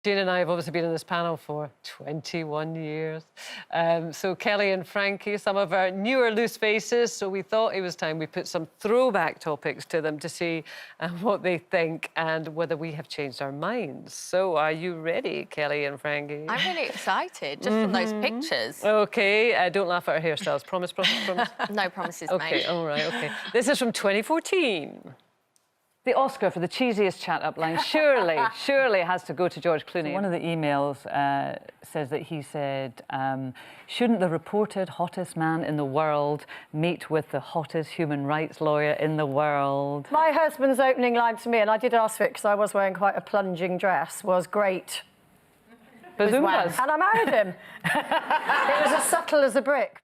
Jane and I have obviously been in this panel for 21 years. So Kelly and Frankie, some of our newer loose faces, so we thought it was time we put some throwback topics to them to see what they think and whether we have changed our minds. So are you ready, Kelly and Frankie? I'm really excited, just from those pictures. OK, don't laugh at our hairstyles. Promise, promise, promise. No promises made. OK, all right, OK. This is from 2014. The Oscar for the cheesiest chat-up line surely has to go to George Clooney. So one of the emails says that he said, shouldn't the reported hottest man in the world meet with the hottest human rights lawyer in the world? My husband's opening line to me, and I did ask for it because I was wearing quite a plunging dress, was great. Bazookas. And I married him. It was as subtle as a brick.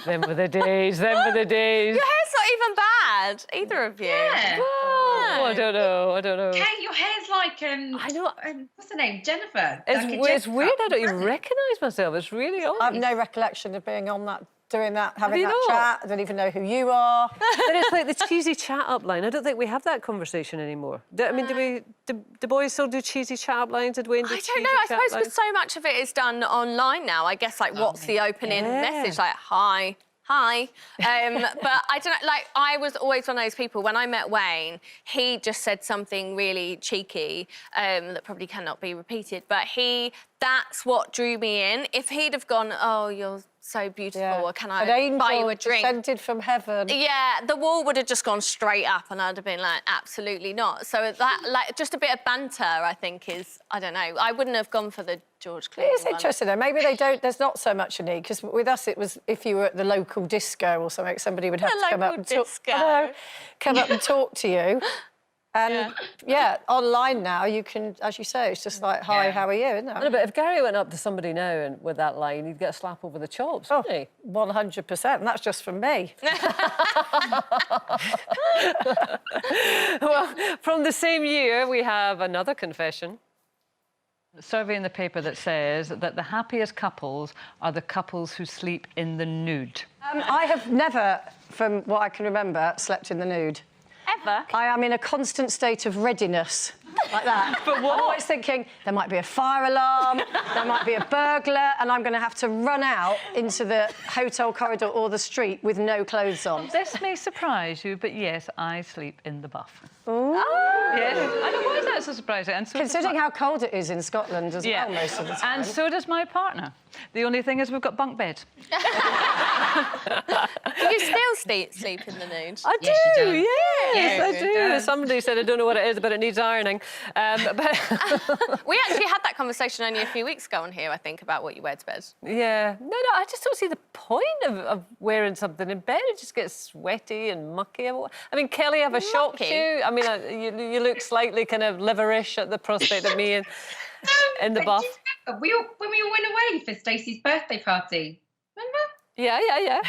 Them were the days, them were the days. Your hair's not even bad, either of you. Yeah. Oh, I don't know. Kay, your hair's like, I know. what's her name? Jennifer. It's weird, I don't even recognise myself. It's really odd. I have no recollection of being on that, doing that, having you that not? chat. I don't even know who you are. But it's like the cheesy chat-up line. I don't think we have that conversation anymore. Do boys still do cheesy chat-up lines? Did Wayne do I don't cheesy know. I chat-up suppose because lines? so much of it is done online now. I guess, like, what's the opening message? Like, hi. But I don't know, like, I was always one of those people, when I met Wayne, he just said something really cheeky that probably cannot be repeated, but that's what drew me in. If he'd have gone, oh, you're so beautiful, or can I buy you a drink? Descended from heaven. Yeah, the wall would have just gone straight up and I'd have been like, absolutely not. So that, like, just a bit of banter, I think is, I don't know, I wouldn't have gone for the George Clooney It's one. interesting, though. Maybe they don't, there's not so much a need, because with us it was if you were at the local disco or something, somebody would have to come up and talk. I know, come up and talk to you. And yeah, online now you can, as you say, it's just like, hi, how are you? Isn't it? No, but if Gary went up to somebody now and with that line, he'd get a slap over the chops, wouldn't he? 100%, and that's just from me. Well, from the same year, we have another confession. A survey in the paper that says that the happiest couples are the couples who sleep in the nude. I have never, from what I can remember, slept in the nude. Ever? I am in a constant state of readiness, like that. But what? I'm always thinking, there might be a fire alarm, there might be a burglar, and I'm going to have to run out into the hotel corridor or the street with no clothes on. This may surprise you, but yes, I sleep in the buff. Ooh. Yes, I know, why is that so surprising? And so Considering how cold it is in Scotland as well, most of the time. And so does my partner. The only thing is we've got bunk beds. Do you still sleep in the nude? I do, yes, I do. Somebody said, I don't know what it is, but it needs ironing. But We actually had that conversation only a few weeks ago on here, I think, about what you wear to bed. yeah, no, I just don't see the point of wearing something in bed. It just gets sweaty and mucky. I mean, Kelly, have I shocked you? I mean, you look slightly kind of liverish at the prospect of me in the buff. when we all went away for Stacey's birthday party, remember? Yeah. Yeah.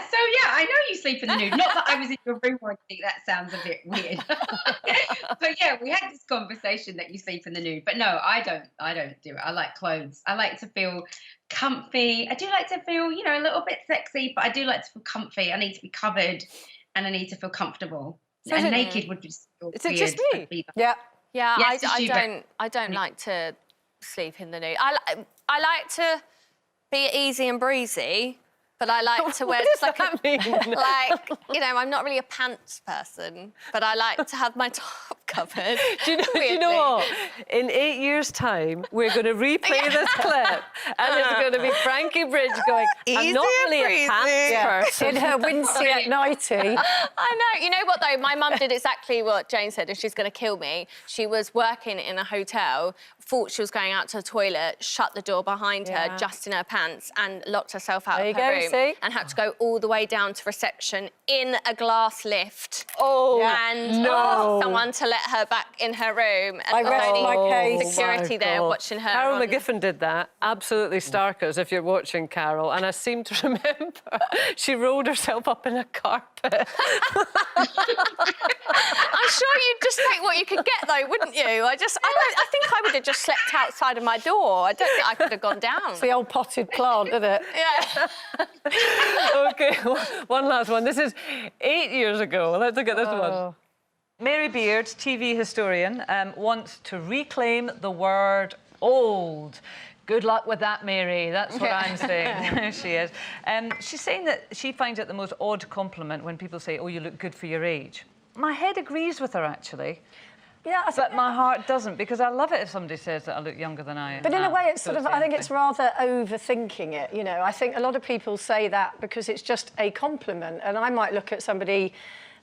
So, yeah, I know you sleep in the nude. Not that I was in your room or anything. That sounds a bit weird. But, yeah, we had this conversation that you sleep in the nude. But, no, I don't do it. I like clothes. I like to feel comfy. I do like to feel, you know, a little bit sexy, but I do like to feel comfy. I need to be covered and I need to feel comfortable. So and naked would just feel is weird. it just me? Yeah. Yeah, Yes, it's you, I don't like to sleep in the nude. I like to be easy and breezy, but I like to wear What does that mean? like, you know, I'm not really a pants person, but I like to have my top covered. Do you know what? In 8 years' time, we're going to replay this clip, and it's going to be Frankie Bridge going, I'm not really a pants person. In her windsuit nightie. I know. You know what, though? My mum did exactly what Jane said, and she's going to kill me. She was working in a hotel, thought she was going out to the toilet, shut the door behind her, just in her pants, and locked herself out of her room. See? And had to go all the way down to reception in a glass lift. Oh, and someone to let her back in her room. And I rest my case. security there watching her. Carol on- McGiffin did that. Absolutely starkers if you're watching Carol. And I seem to remember she rolled herself up in a carpet. I'm sure you'd just take what you could get, though, wouldn't you? I think I would have just slept outside of my door. I don't think I could have gone down. It's the old potted plant, isn't it? Yeah. OK, one last one. This is 8 years ago. Let's look at this one. Mary Beard, TV historian, wants to reclaim the word old. Good luck with that, Mary. That's what I'm saying. She is. She's saying that she finds it the most odd compliment when people say, oh, you look good for your age. My head agrees with her, actually. Yeah, but my heart doesn't, because I love it if somebody says that I look younger than I am. But in a way, it's sort of, I think it's rather overthinking it, you know. I think a lot of people say that because it's just a compliment, and I might look at somebody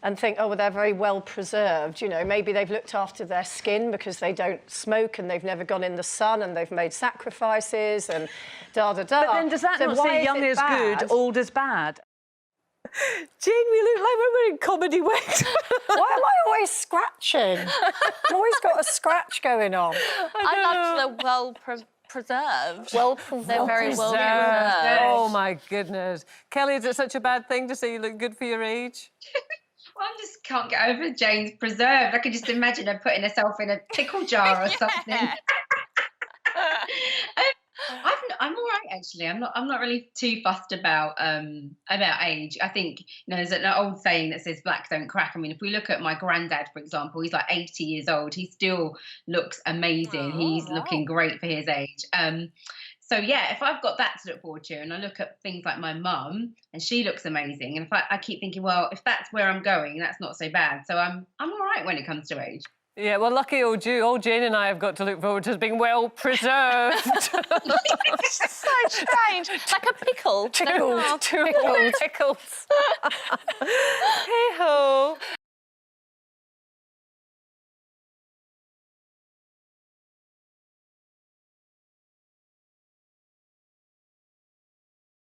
and think, oh, well, they're very well preserved, you know. Maybe they've looked after their skin because they don't smoke and they've never gone in the sun and they've made sacrifices and da-da-da. But then does that not say young is good, old is bad? Jane, we look like we're wearing comedy wigs. Why am I always scratching? I've always got a scratch going on. I love the well-preserved. Well-preserved. They're very well-preserved. Oh, my goodness. Kelly, is it such a bad thing to say you look good for your age? Well, I just can't get over Jane's preserved. I can just imagine her putting herself in a pickle jar or something. I'm all right, actually. I'm not really too fussed about age. I think, you know, there's an old saying that says black don't crack. I mean, if we look at my granddad, for example, he's like 80 years old. He still looks amazing. He's looking great for his age. So yeah, if I've got that to look forward to, and I look at things like my mum, and she looks amazing, and if I keep thinking, well, if that's where I'm going, that's not so bad. So I'm all right when it comes to age. Yeah, well, lucky old you. Old Jane and I have got to look forward to being well preserved. So strange. Like a pickle. Pickles. Pickles. Hey-ho.